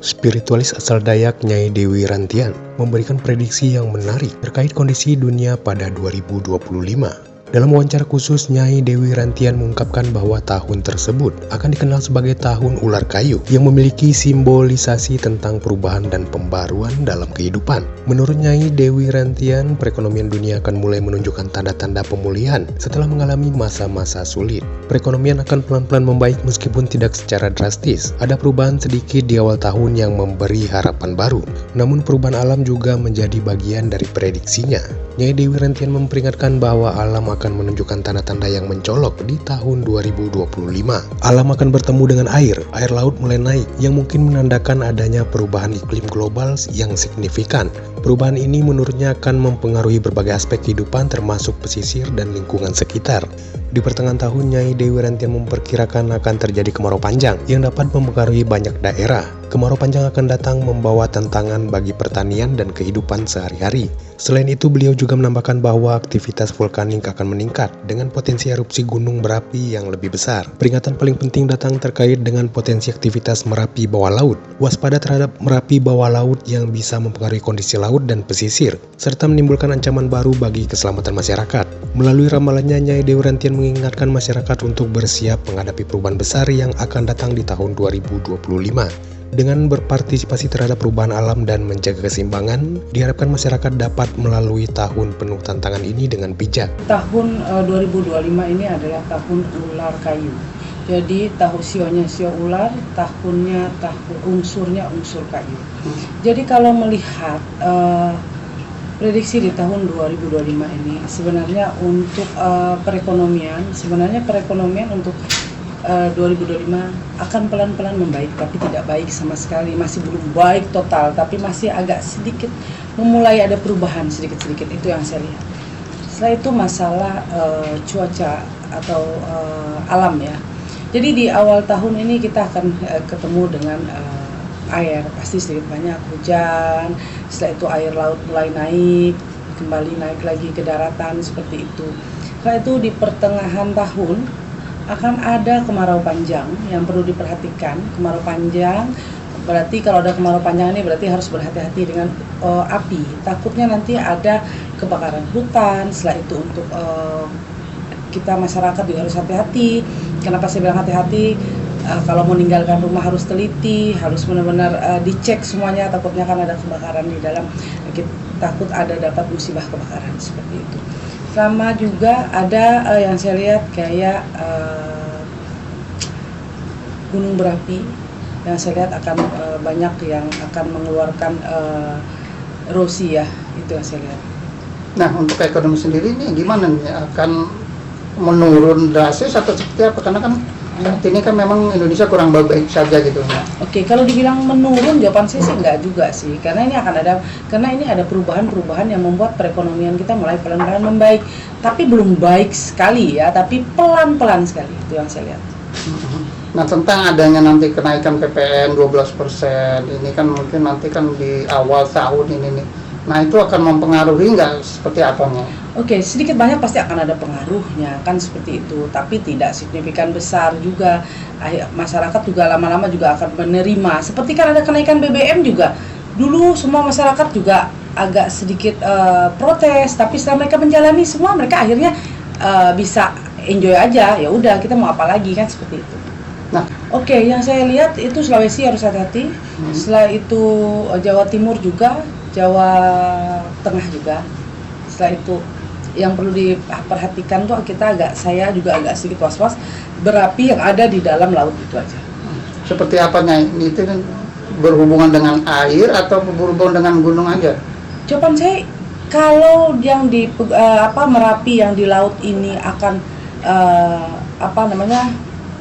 Spiritualis asal Dayak Nyai Dewi Rantian memberikan prediksi yang menarik terkait kondisi dunia pada 2025. Dalam wawancara khusus, Nyai Dewi Rantian mengungkapkan bahwa tahun tersebut akan dikenal sebagai tahun ular kayu yang memiliki simbolisasi tentang perubahan dan pembaruan dalam kehidupan. Menurut Nyai Dewi Rantian, perekonomian dunia akan mulai menunjukkan tanda-tanda pemulihan setelah mengalami masa-masa sulit. Perekonomian akan pelan-pelan membaik meskipun tidak secara drastis. Ada perubahan sedikit di awal tahun yang memberi harapan baru, namun perubahan alam juga menjadi bagian dari prediksinya. Nyai Dewi Rantian memperingatkan bahwa alam akan menunjukkan tanda-tanda yang mencolok di tahun 2025. Alam akan bertemu dengan air laut mulai naik yang mungkin menandakan adanya perubahan iklim global yang signifikan. Perubahan ini menurutnya akan mempengaruhi berbagai aspek kehidupan termasuk pesisir dan lingkungan sekitar. Di pertengahan tahun, Nyai Dewi Rantian memperkirakan akan terjadi kemarau panjang yang dapat mempengaruhi banyak daerah. Kemarau panjang akan datang membawa tantangan bagi pertanian dan kehidupan sehari-hari. Selain itu, beliau juga menambahkan bahwa aktivitas vulkanik akan meningkat dengan potensi erupsi gunung berapi yang lebih besar. Peringatan paling penting datang terkait dengan potensi aktivitas Merapi bawah laut. Waspada terhadap Merapi bawah laut yang bisa mempengaruhi kondisi laut dan pesisir, serta menimbulkan ancaman baru bagi keselamatan masyarakat. Melalui ramalannya, Nyai Dewi Rantian mengingatkan masyarakat untuk bersiap menghadapi perubahan besar yang akan datang di tahun 2025. Dengan berpartisipasi terhadap perubahan alam dan menjaga keseimbangan, diharapkan masyarakat dapat melalui tahun penuh tantangan ini dengan bijak. Tahun 2025 ini adalah tahun ular kayu. Jadi sionya sio ular, unsurnya unsur kayu. Jadi kalau melihat prediksi di tahun 2025 ini sebenarnya untuk perekonomian untuk 2025 akan pelan-pelan membaik, tapi tidak baik sama sekali, masih belum baik total, tapi masih agak sedikit memulai ada perubahan sedikit-sedikit, itu yang saya lihat. Setelah itu masalah cuaca atau alam ya. Jadi di awal tahun ini kita akan ketemu dengan air, pasti sedikit banyak hujan, setelah itu air laut mulai naik, kembali naik lagi ke daratan seperti itu. Setelah itu di pertengahan tahun akan ada kemarau panjang yang perlu diperhatikan. Kemarau panjang berarti kalau ada kemarau panjang ini berarti harus berhati-hati dengan api. Takutnya nanti ada kebakaran hutan. Setelah itu untuk kita masyarakat juga harus hati-hati. Kenapa saya bilang hati-hati? Kalau mau meninggalkan rumah harus teliti, harus benar-benar dicek semuanya. Takutnya kan ada kebakaran di dalam. Takut ada dapat musibah kebakaran seperti itu. Sama juga ada yang saya lihat kayak gunung berapi yang saya lihat akan banyak yang akan mengeluarkan erosi ya, itu yang saya lihat. Nah, untuk ekonomi sendiri ini gimana nih? Akan menurun drastis atau seperti apa? Karena kan saat ini kan memang Indonesia kurang baik saja gitu. Oke, kalau dibilang menurun, jawaban saya sih enggak juga sih, karena ini ada perubahan-perubahan yang membuat perekonomian kita mulai pelan-pelan membaik, tapi belum baik sekali ya, tapi pelan-pelan sekali, itu yang saya lihat. Nah, tentang adanya nanti kenaikan PPN 12%, ini kan mungkin nanti kan di awal tahun ini nih. Nah, itu akan mempengaruhi nggak seperti apa nih? Oke, sedikit banyak pasti akan ada pengaruhnya, kan seperti itu, tapi tidak signifikan besar juga. Masyarakat juga lama-lama juga akan menerima. Seperti kan ada kenaikan BBM juga. Dulu semua masyarakat juga agak sedikit protes, tapi setelah mereka menjalani semua, mereka akhirnya bisa enjoy aja. Ya udah, kita mau apa lagi kan seperti itu. Nah, oke, yang saya lihat itu Sulawesi harus hati-hati. Setelah itu Jawa Timur juga, Jawa Tengah juga. Setelah itu yang perlu diperhatikan tuh saya juga agak sedikit was-was berapi yang ada di dalam laut itu aja. Seperti apanya? Itu kan berhubungan dengan air atau berhubungan dengan gunung aja? Jawaban saya kalau yang di Merapi yang di laut ini akan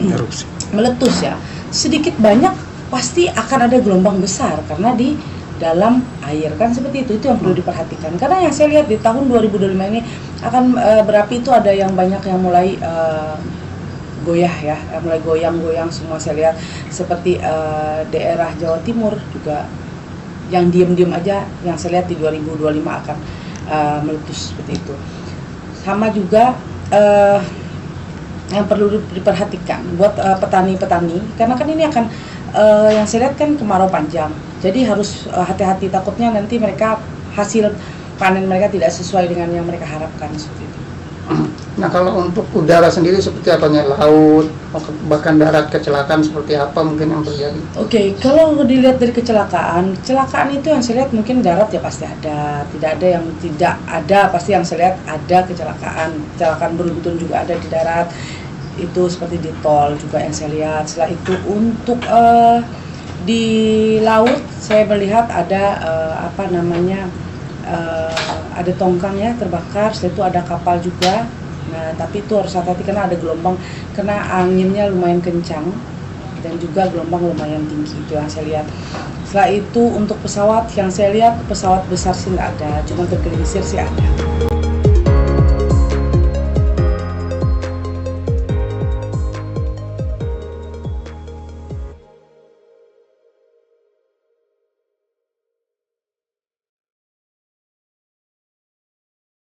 Erupsi. meletus ya, sedikit banyak pasti akan ada gelombang besar karena di dalam air kan seperti itu yang perlu diperhatikan. Karena yang saya lihat di tahun 2025 ini akan berapi itu ada yang banyak yang mulai goyah ya, mulai goyang-goyang semua saya lihat, seperti daerah Jawa Timur juga yang diam-diam aja yang saya lihat di 2025 akan meletus seperti itu. Sama juga yang perlu diperhatikan buat petani-petani, karena kan ini akan yang saya lihat kan kemarau panjang, jadi harus hati-hati, takutnya nanti mereka hasil panen mereka tidak sesuai dengan yang mereka harapkan seperti itu. Nah kalau untuk udara sendiri seperti apanya, laut bahkan darat, kecelakaan seperti apa mungkin yang terjadi? Oke, kalau dilihat dari kecelakaan itu yang saya lihat mungkin darat ya pasti ada, tidak ada yang tidak ada, pasti yang saya lihat ada kecelakaan beruntun juga ada di darat, itu seperti di tol juga yang saya lihat. Setelah itu untuk di laut saya melihat ada ada tongkang ya terbakar, setelah itu ada kapal juga. Nah, tapi itu harus hati-hati karena ada gelombang, karena anginnya lumayan kencang dan juga gelombang lumayan tinggi, itu yang saya lihat. Setelah itu untuk pesawat, yang saya lihat pesawat besar sih nggak ada, cuma tergelincir sih ada.